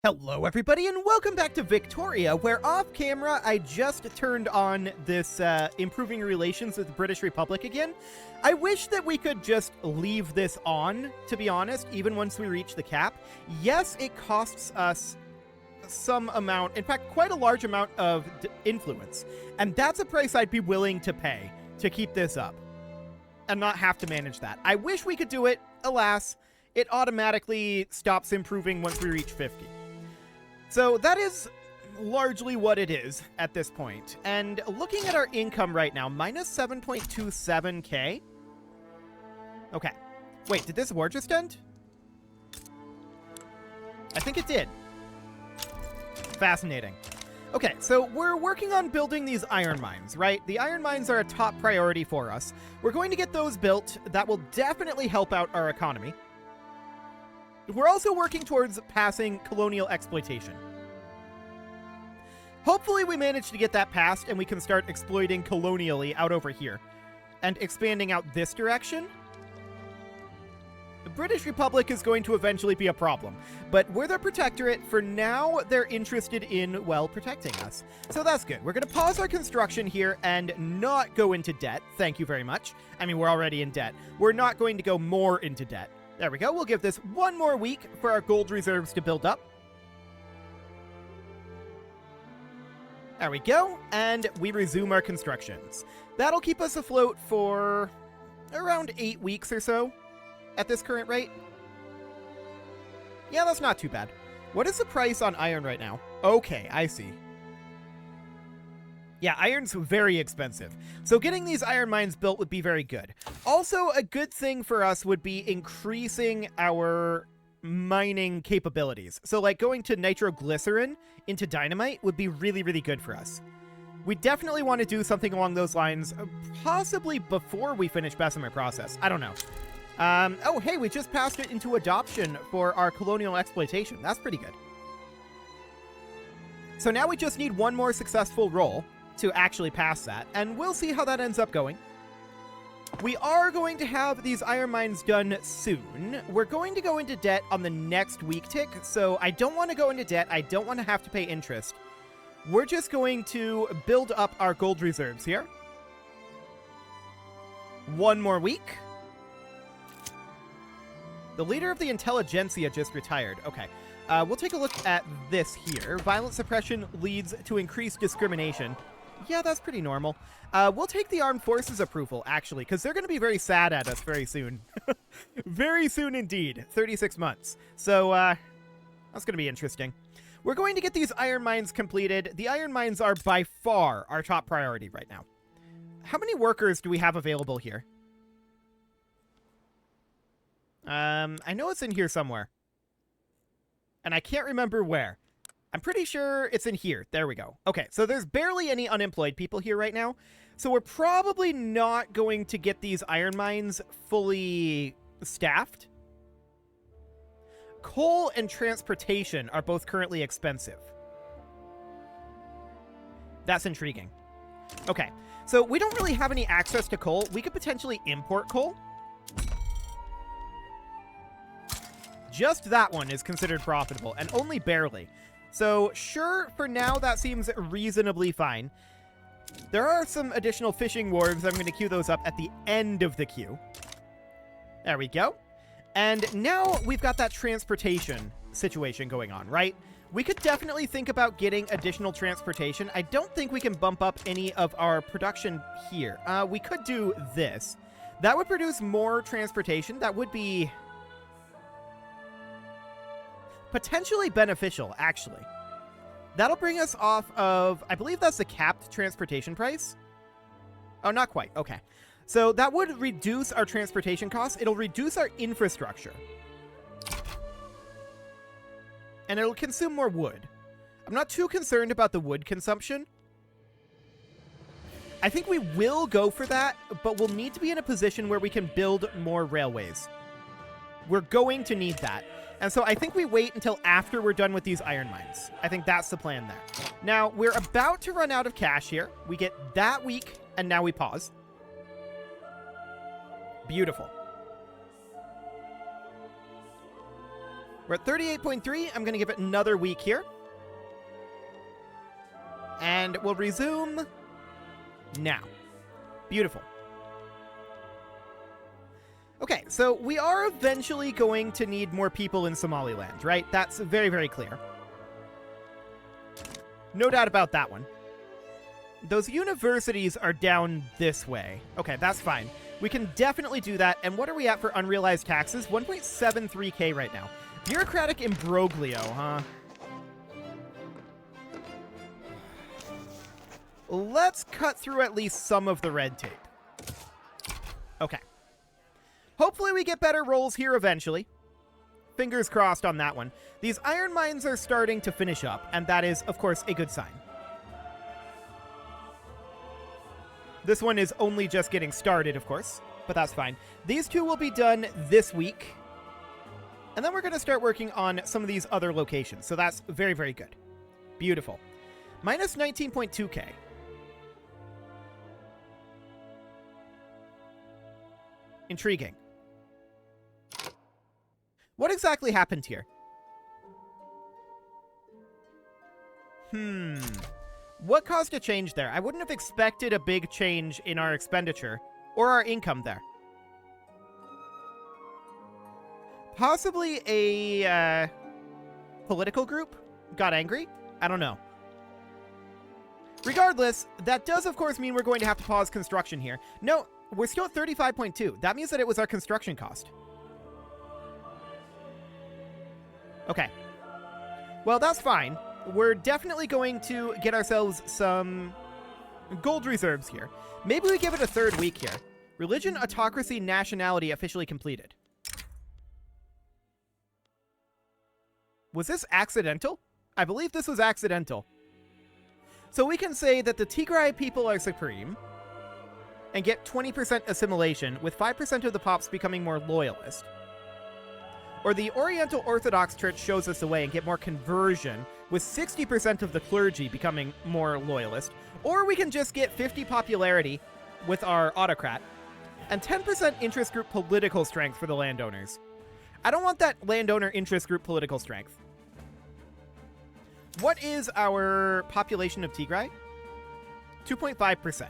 Hello everybody and welcome back to Victoria, where off camera I just turned on this improving relations with the British Republic again. I wish that we could just leave this on, to be honest, even once we reach the cap. Yes, it costs us some amount, in fact quite a large amount of influence, and that's a price I'd be willing to pay to keep this up and not have to manage that. I wish we could do it. Alas, it automatically stops improving once we reach 50. So that is largely what it is at this point. And looking at our income right now, minus 7.27k. Okay. Wait, did this war just end? I think it did. Fascinating. Okay, so we're working on building these iron mines, right? The iron mines are a top priority for us. We're going to get those built. That will definitely help out our economy. We're also working towards passing colonial exploitation. Hopefully we manage to get that passed and we can start exploiting colonially out over here and expanding out this direction. The British Republic is going to eventually be a problem, but we're their protectorate. For now, they're interested in, well, protecting us. So that's good. We're going to pause our construction here and not go into debt. Thank you very much. I mean, we're already in debt. We're not going to go more into debt. There we go. We'll give this one more week for our gold reserves to build up. There we go. And we resume our constructions. That'll keep us afloat for around 8 weeks or so at this current rate. Yeah, that's not too bad. What is the price on iron right now? Okay, I see. Yeah, iron's very expensive. So getting these iron mines built would be very good. Also, a good thing for us would be increasing our mining capabilities. So like going to nitroglycerin into dynamite would be really, really good for us. We definitely want to do something along those lines, possibly before we finish Bessemer process. I don't know. Oh, hey, we just passed it into adoption for our colonial exploitation. That's pretty good. So now we just need one more successful roll to actually pass that, and we'll see how that ends up going. We are going to have these iron mines done soon. We're going to go into debt on the next week tick, so I don't want to go into debt. I don't want to have to pay interest. We're just going to build up our gold reserves here. One more week. The leader of the intelligentsia just retired. Okay. We'll take a look at this here. Violent suppression leads to increased discrimination. Yeah, that's pretty normal. We'll take the armed forces approval, actually, because they're going to be very sad at us very soon. Very soon indeed. 36 months. So, that's going to be interesting. We're going to get these iron mines completed. The iron mines are by far our top priority right now. How many workers do we have available here? I know it's in here somewhere. And I can't remember where. I'm pretty sure it's in here. There we go. Okay, so there's barely any unemployed people here right now. So we're probably not going to get these iron mines fully staffed. Coal and transportation are both currently expensive. That's intriguing. Okay, so we don't really have any access to coal. We could potentially import coal. Just that one is considered profitable, and only barely. So, sure, for now, that seems reasonably fine. There are some additional fishing wharves. I'm going to queue those up at the end of the queue. There we go. And now we've got that transportation situation going on, right? We could definitely think about getting additional transportation. I don't think we can bump up any of our production here. We could do this. That would produce more transportation. That would be potentially beneficial, actually. That'll bring us off of, I believe that's the capped transportation price. Oh, not quite. Okay. So that would reduce our transportation costs. It'll reduce our infrastructure. And it'll consume more wood. I'm not too concerned about the wood consumption. I think we will go for that, but we'll need to be in a position where we can build more railways. We're going to need that. And so I think we wait until after we're done with these iron mines. I think that's the plan there. Now, we're about to run out of cash here. We get that week, and now we pause. Beautiful. We're at 38.3. I'm going to give it another week here. And we'll resume now. Beautiful. Okay, so we are eventually going to need more people in Somaliland, right? That's very, very clear. No doubt about that one. Those universities are down this way. Okay, that's fine. We can definitely do that. And what are we at for unrealized taxes? 1.73k right now. Bureaucratic imbroglio, huh? Let's cut through at least some of the red tape. Okay. Hopefully we get better rolls here eventually. Fingers crossed on that one. These iron mines are starting to finish up, and that is, of course, a good sign. This one is only just getting started, of course, but that's fine. These two will be done this week. And then we're going to start working on some of these other locations. So that's very, very good. Beautiful. Minus 19.2k. Intriguing. What exactly happened here? What caused a change there? I wouldn't have expected a big change in our expenditure or our income there. Possibly a political group got angry? I don't know. Regardless, that does of course mean we're going to have to pause construction here. No, we're still at 35.2. That means that it was our construction cost. Okay. Well, that's fine. We're definitely going to get ourselves some gold reserves here. Maybe we give it a third week here. Religion, autocracy, nationality officially completed. Was this accidental? I believe this was accidental. So we can say that the Tigray people are supreme and get 20% assimilation, with 5% of the pops becoming more loyalist. Or the Oriental Orthodox Church shows us the way and get more conversion, with 60% of the clergy becoming more loyalist. Or we can just get 50 popularity with our autocrat and 10% interest group political strength for the landowners. I don't want that landowner interest group political strength. What is our population of Tigray? 2.5%.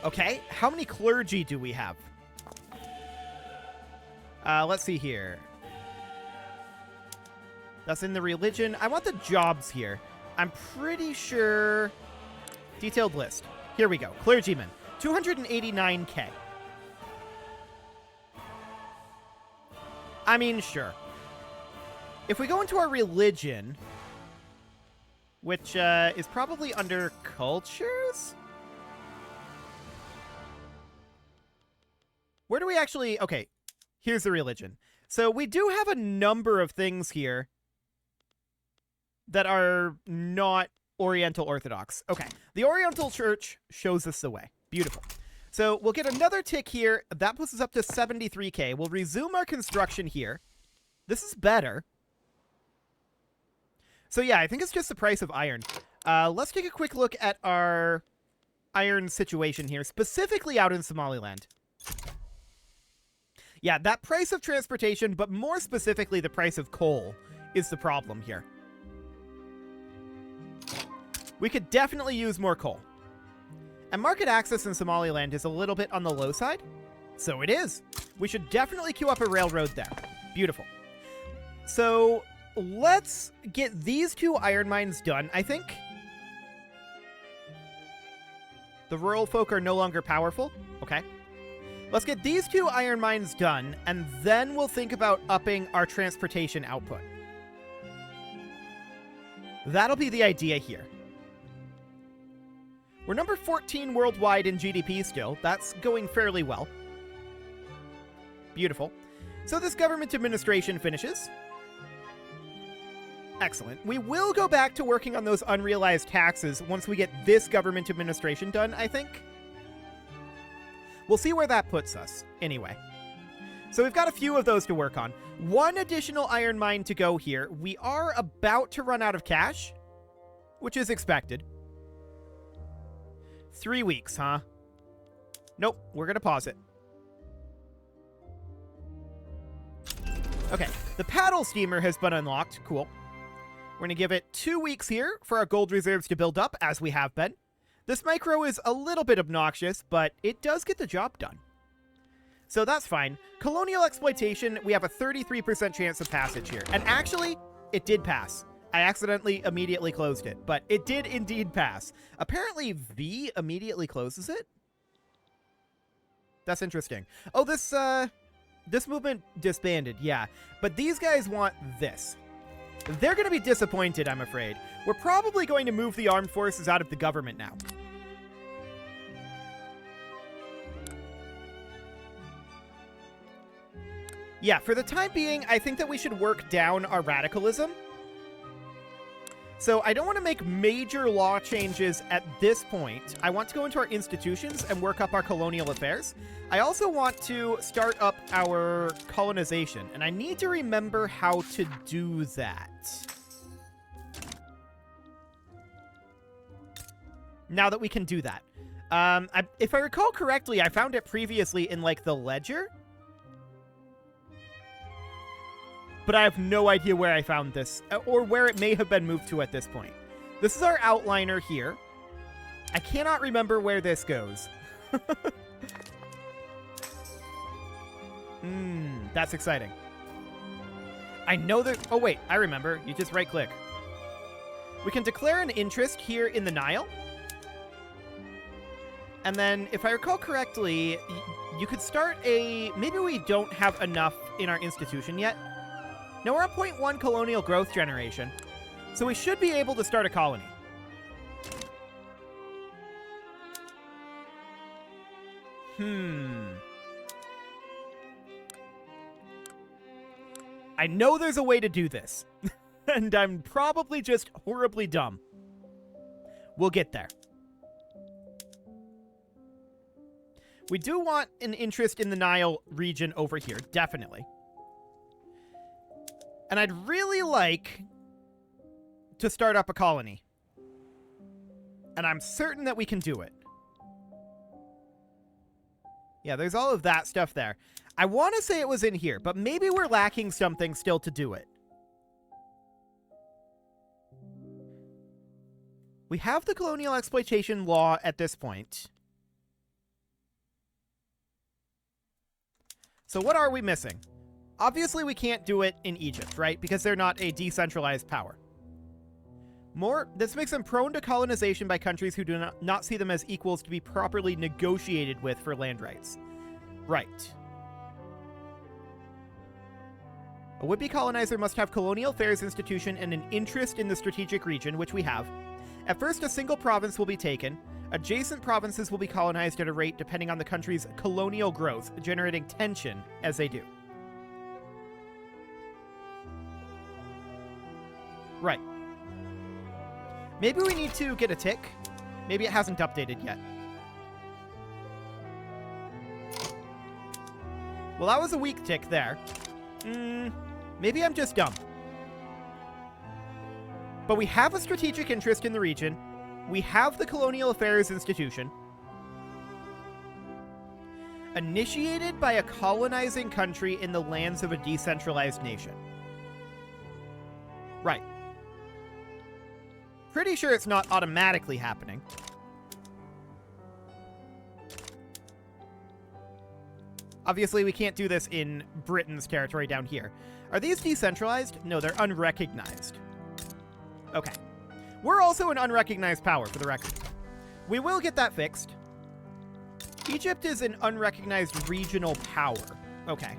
Okay, how many clergy do we have? Let's see here. That's in the religion. I want the jobs here. I'm pretty sure... Detailed list. Here we go. Clergymen. 289k. I mean, sure. If we go into our religion, which is probably under cultures? Where do we actually... Okay, here's the religion. So we do have a number of things here that are not Oriental Orthodox. Okay, the Oriental Church shows us the way. Beautiful. So we'll get another tick here. That puts us up to 73k. We'll resume our construction here. This is better. So yeah, I think it's just the price of iron. Let's take a quick look at our iron situation here, specifically out in Somaliland. Yeah, that price of transportation, but more specifically the price of coal, is the problem here. We could definitely use more coal. And market access in Somaliland is a little bit on the low side. So it is. We should definitely queue up a railroad there. Beautiful. So let's get these two iron mines done, I think. The rural folk are no longer powerful. Okay. Let's get these two iron mines done, and then we'll think about upping our transportation output. That'll be the idea here. We're number 14 worldwide in GDP still. That's going fairly well. Beautiful. So this government administration finishes. Excellent. We will go back to working on those unrealized taxes once we get this government administration done, I think. We'll see where that puts us, anyway. So we've got a few of those to work on. One additional iron mine to go here. We are about to run out of cash, which is expected. 3 weeks, huh? Nope, we're going to pause it. Okay, the paddle steamer has been unlocked. Cool. We're going to give it 2 weeks here for our gold reserves to build up, as we have been. This micro is a little bit obnoxious, but it does get the job done. So that's fine. Colonial exploitation, we have a 33% chance of passage here. And actually, it did pass. I accidentally immediately closed it, but it did indeed pass. Apparently, V immediately closes it? That's interesting. Oh, this movement disbanded, yeah. But these guys want this. They're going to be disappointed, I'm afraid. We're probably going to move the armed forces out of the government now. Yeah, for the time being, I think that we should work down our radicalism. So I don't want to make major law changes at this point. I want to go into our institutions and work up our colonial affairs. I also want to start up our colonization, and I need to remember how to do that. Now that we can do that. If I recall correctly, I found it previously in, like, the ledger. But I have no idea where I found this, or where it may have been moved to at this point. This is our outliner here. I cannot remember where this goes. That's exciting. I know that... Oh, wait, I remember. You just right-click. We can declare an interest here in the Nile. And then, if I recall correctly, you could start a... Maybe we don't have enough in our institution yet. No, we're at 0.1 colonial growth generation, so we should be able to start a colony. I know there's a way to do this, and I'm probably just horribly dumb. We'll get there. We do want an interest in the Nile region over here, definitely. And I'd really like to start up a colony. And I'm certain that we can do it. Yeah, there's all of that stuff there. I want to say it was in here, but maybe we're lacking something still to do it. We have the colonial exploitation law at this point. So what are we missing? Obviously, we can't do it in Egypt, right? Because they're not a decentralized power. This makes them prone to colonization by countries who do not see them as equals to be properly negotiated with for land rights. Right. A would-be colonizer must have colonial affairs institution and an interest in the strategic region, which we have. At first, a single province will be taken. Adjacent provinces will be colonized at a rate depending on the country's colonial growth, generating tension as they do. Right. Maybe we need to get a tick. Maybe it hasn't updated yet. Well, that was a weak tick there. Maybe I'm just dumb. But we have a strategic interest in the region. We have the Colonial Affairs Institution. Initiated by a colonizing country in the lands of a decentralized nation. Right. Pretty sure it's not automatically happening. Obviously, we can't do this in Britain's territory down here. Are these decentralized? No, they're unrecognized. Okay. We're also an unrecognized power, for the record. We will get that fixed. Egypt is an unrecognized regional power. Okay.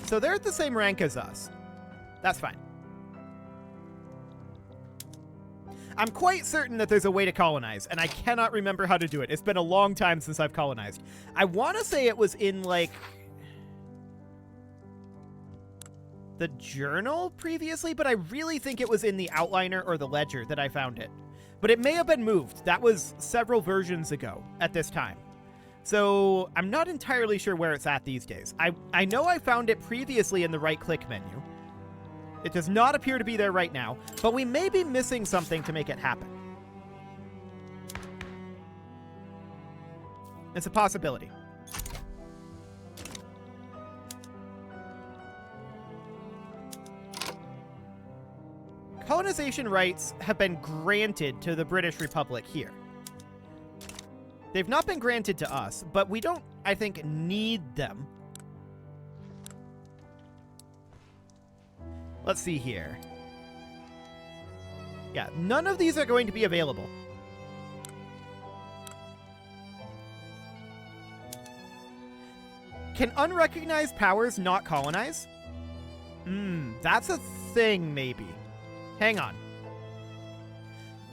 So they're at the same rank as us. That's fine. I'm quite certain that there's a way to colonize, and I cannot remember how to do it. It's been a long time since I've colonized. I want to say it was in, like, the journal previously, but I really think it was in the outliner or the ledger that I found it. But it may have been moved. That was several versions ago at this time. So I'm not entirely sure where it's at these days. I know I found it previously in the right-click menu. It does not appear to be there right now, but we may be missing something to make it happen. It's a possibility. colonization rights have been granted to the British Republic here. They've not been granted to us, but we don't, I think, need them. Let's see here. Yeah, none of these are going to be available. Can unrecognized powers not colonize? That's a thing, maybe. Hang on.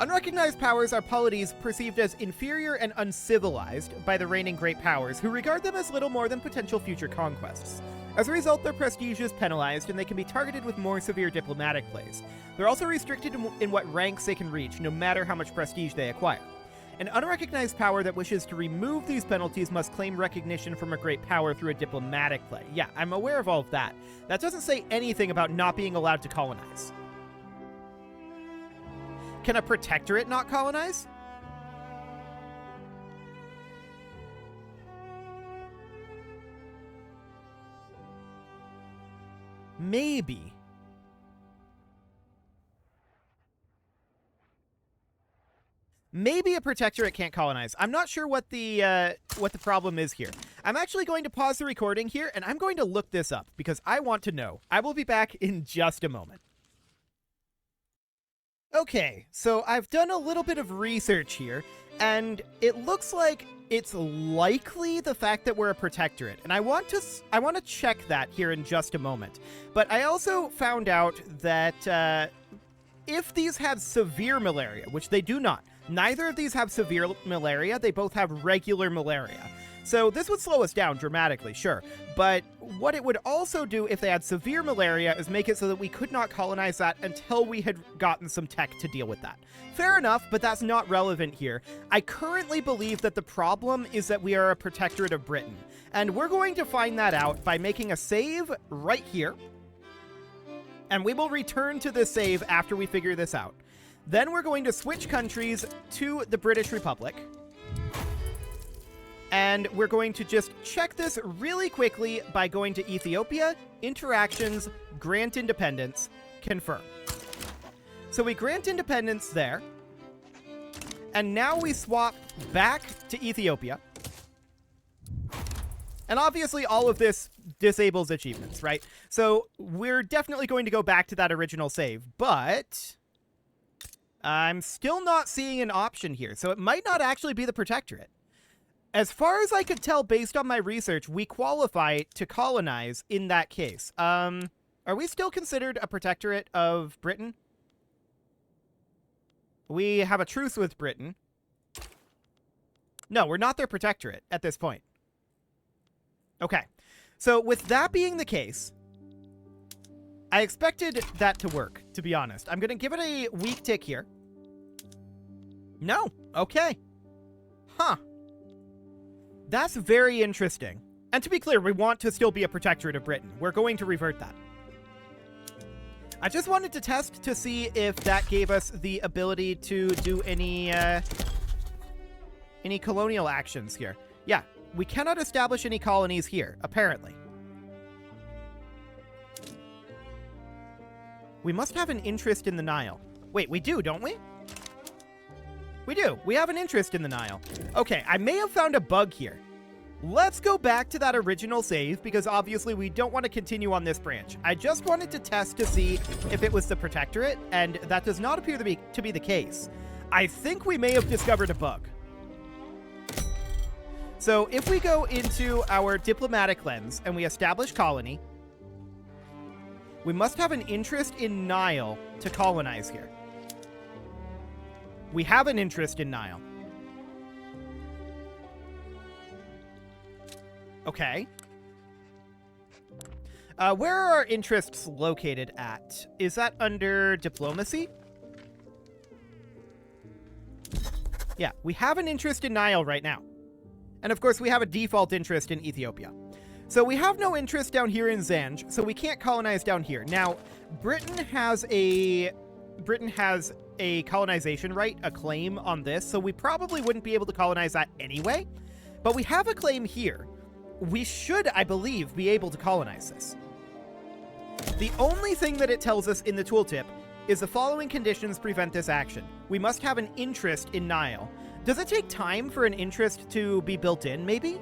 Unrecognized powers are polities perceived as inferior and uncivilized by the reigning great powers, who regard them as little more than potential future conquests. As a result, their prestige is penalized, and they can be targeted with more severe diplomatic plays. They're also restricted in what ranks they can reach, no matter how much prestige they acquire. An unrecognized power that wishes to remove these penalties must claim recognition from a great power through a diplomatic play. Yeah, I'm aware of all of that. That doesn't say anything about not being allowed to colonize. Can a protectorate not colonize? Maybe. Maybe a protectorate can't colonize. I'm not sure what the problem is here. I'm actually going to pause the recording here, and I'm going to look this up because I want to know. I will be back in just a moment. Okay, so I've done a little bit of research here, and it looks like it's likely the fact that we're a protectorate, and I want to check that here in just a moment. But I also found out that if these have severe malaria, which they do not, neither of these have severe malaria, they both have regular malaria. So this would slow us down dramatically, sure. But what it would also do if they had severe malaria is make it so that we could not colonize that until we had gotten some tech to deal with that. Fair enough, but that's not relevant here. I currently believe that the problem is that we are a protectorate of Britain. And we're going to find that out by making a save right here. And we will return to this save after we figure this out. Then we're going to switch countries to the British Republic. And we're going to just check this really quickly by going to Ethiopia, Interactions, Grant Independence, Confirm. So we grant independence there. And now we swap back to Ethiopia. And obviously all of this disables achievements, right? So we're definitely going to go back to that original save, but I'm still not seeing an option here. So it might not actually be the protectorate. As far as I could tell based on my research, we qualify to colonize in that case. Are we still considered a protectorate of Britain? We have a truce with Britain. No, we're not their protectorate at this point. Okay. So with that being the case, I expected that to work, to be honest. I'm going to give it a weak tick here. No. Okay. Huh. That's very interesting. And to be clear, we want to still be a protectorate of Britain. We're going to revert that. I just wanted to test to see if that gave us the ability to do any colonial actions here. Yeah, we cannot establish any colonies here, apparently. We must have an interest in the Nile. Wait, we do, don't we? We do. We have an interest in the Nile. Okay, I may have found a bug here. Let's go back to that original save, because obviously we don't want to continue on this branch. I just wanted to test to see if it was the protectorate, and that does not appear to be the case. I think we may have discovered a bug. So if we go into our diplomatic lens and we establish colony, we must have an interest in Nile to colonize here. We have an interest in Nile. Okay. Where are our interests located at? Is that under diplomacy? Yeah, we have an interest in Nile right now. And of course, we have a default interest in Ethiopia. So we have no interest down here in Zanj, so we can't colonize down here. Now, Britain has a colonization right, a claim on this, so we probably wouldn't be able to colonize that anyway. But we have a claim here. We should, I believe, be able to colonize this. The only thing that it tells us in the tooltip Is the following conditions prevent this action? We must have an interest in Nile. Does it take time for an interest to be built in, maybe?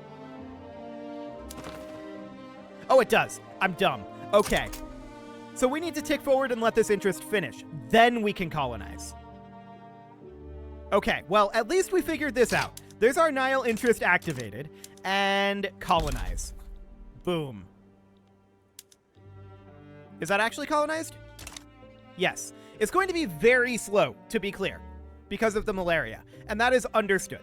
Oh, it does. I'm dumb. Okay. So we need to tick forward and let this interest finish. Then we can colonize. Okay, well, at least we figured this out. There's our Nile interest activated. And colonize. Boom. Is that actually colonized? Yes. It's going to be very slow, to be clear, because of the malaria. And that is understood.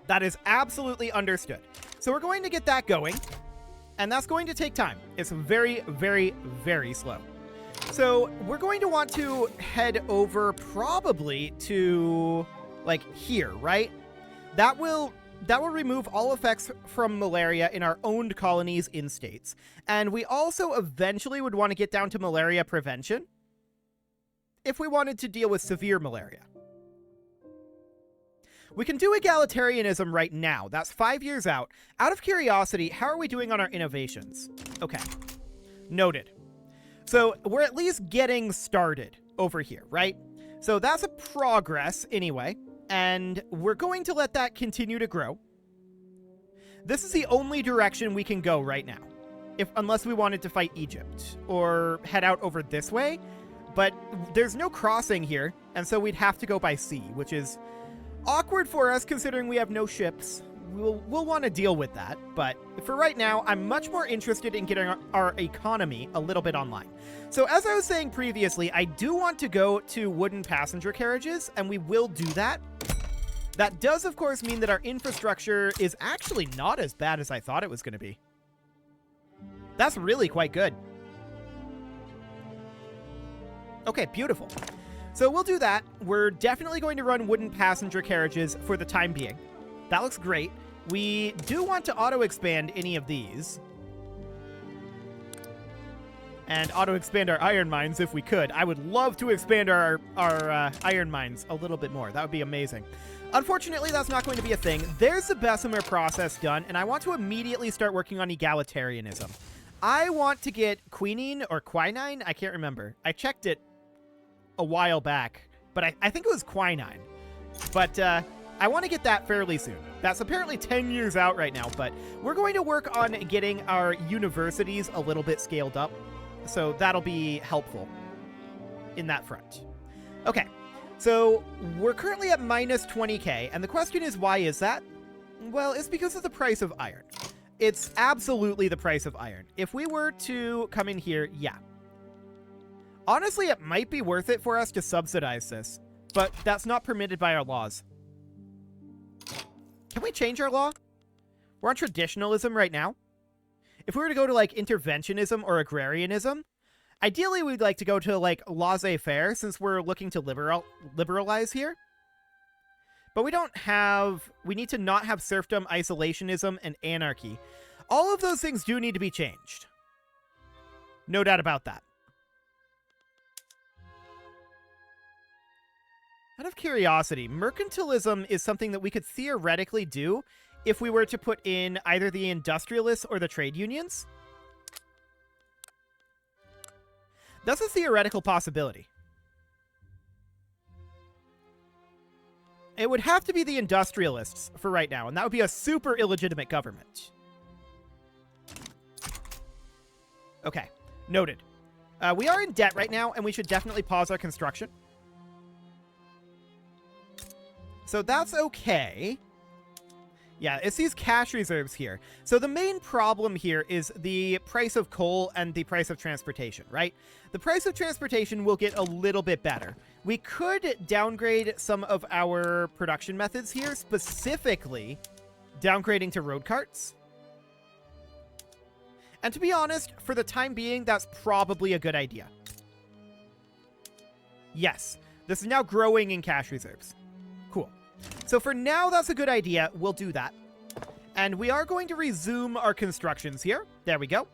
That is absolutely understood. So we're going to get that going. And that's going to take time. It's very, very, very slow. So we're going to want to head over probably to, like, here, right? That will remove all effects from malaria in our owned colonies in states. And we also eventually would want to get down to malaria prevention if we wanted to deal with severe malaria. We can do egalitarianism right now. That's 5 years out. Out of curiosity, how are we doing on our innovations? Okay. Noted. So we're at least getting started over here, right? So that's a progress anyway. And we're going to let that continue to grow. This is the only direction we can go right now, unless we wanted to fight Egypt or head out over this way. But there's no crossing here, and so we'd have to go by sea, which is awkward for us considering we have no ships. We'll want to deal with that, but for right now, I'm much more interested in getting our economy a little bit online. So as I was saying previously, I do want to go to wooden passenger carriages, and we will do that. That does, of course, mean that our infrastructure is actually not as bad as I thought it was going to be. That's really quite good. Okay, beautiful. So we'll do that. We're definitely going to run wooden passenger carriages for the time being. That looks great. We do want to auto-expand any of these. And auto-expand our iron mines if we could. I would love to expand our iron mines a little bit more. That would be amazing. Unfortunately, that's not going to be a thing. There's the Bessemer process done, and I want to immediately start working on egalitarianism. I want to get quinine or quinine. I can't remember. I checked it a while back, but I think it was quinine. But I want to get that fairly soon. That's apparently 10 years out right now, but we're going to work on getting our universities a little bit scaled up, so that'll be helpful in that front. Okay, so we're currently at minus 20k, and the question is, why is that? Well, it's because of the price of iron. It's absolutely the price of iron. If we were to come in here, yeah. Honestly, it might be worth it for us to subsidize this, but that's not permitted by our laws. Can we change our law? We're on traditionalism right now. If we were to go to, like, interventionism or agrarianism, ideally we'd like to go to, like, laissez-faire since we're looking to liberalize here. But we need to not have serfdom, isolationism, and anarchy. All of those things do need to be changed. No doubt about that. Out of curiosity, mercantilism is something that we could theoretically do if we were to put in either the industrialists or the trade unions. That's a theoretical possibility. It would have to be the industrialists for right now, and that would be a super illegitimate government. Okay, noted. We are in debt right now, and we should definitely pause our construction. So that's okay. Yeah, it's these cash reserves here. So the main problem here is the price of coal and the price of transportation, right? The price of transportation will get a little bit better. We could downgrade some of our production methods here, specifically downgrading to road carts. And to be honest, for the time being, that's probably a good idea. Yes, this is now growing in cash reserves. Cool. So for now, that's a good idea. We'll do that. And we are going to resume our constructions here. There we go.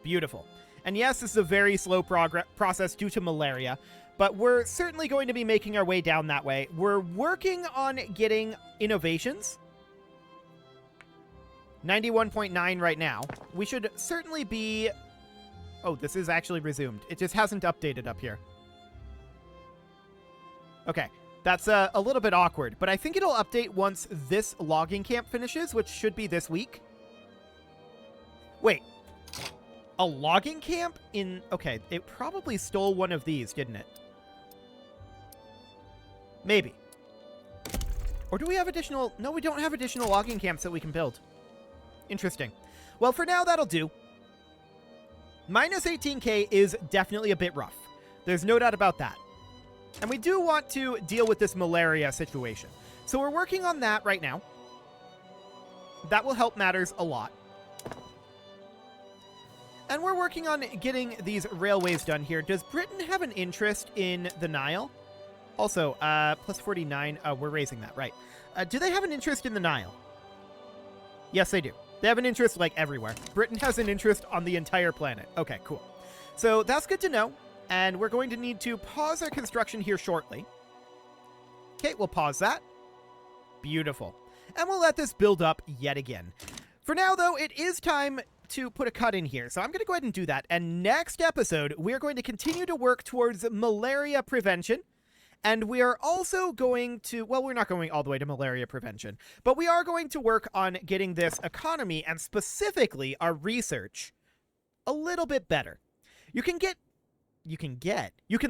Beautiful. And yes, this is a very slow process due to malaria, but we're certainly going to be making our way down that way. We're working on getting innovations. 91.9 right now. We should certainly be... Oh, this is actually resumed. It just hasn't updated up here. Okay, that's a little bit awkward, but I think it'll update once this logging camp finishes, which should be this week. Wait, a logging camp in... Okay, it probably stole one of these, didn't it? Maybe. Or do we have additional... No, we don't have additional logging camps that we can build. Interesting. Well, for now, that'll do. Minus 18k is definitely a bit rough. There's no doubt about that. And we do want to deal with this malaria situation. So we're working on that right now. That will help matters a lot. And we're working on getting these railways done here. Does Britain have an interest in the Nile? Also, plus 49, we're raising that, right. Do they have an interest in the Nile? Yes, they do. They have an interest, like, everywhere. Britain has an interest on the entire planet. Okay, cool. So that's good to know. And we're going to need to pause our construction here shortly. Okay, we'll pause that. Beautiful. And we'll let this build up yet again. For now, though, it is time to put a cut in here. So I'm going to go ahead and do that. And next episode, we're going to continue to work towards malaria prevention. And we are also going to, well, we're not going all the way to malaria prevention, but we are going to work on getting this economy and specifically our research a little bit better. You can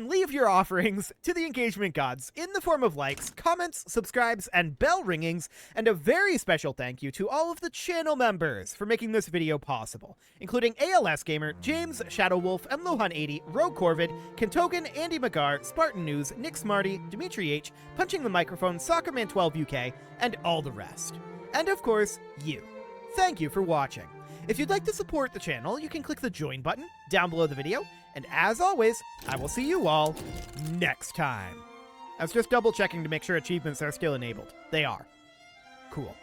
leave your offerings to the engagement gods in the form of likes, comments, subscribes, and bell ringings, and a very special thank you to all of the channel members for making this video possible, including ALS Gamer, James, Shadowwolf, MLohan80, Rogue Corvid, Kentogan, Andy McGar, Spartan News, Nick Smarty, Dimitri H, Punching the Microphone, Soccerman12 UK, and all the rest. And of course, you. Thank you for watching. If you'd like to support the channel, you can click the join button down below the video, and as always, I will see you all next time. I was just double checking to make sure achievements are still enabled. They are. Cool.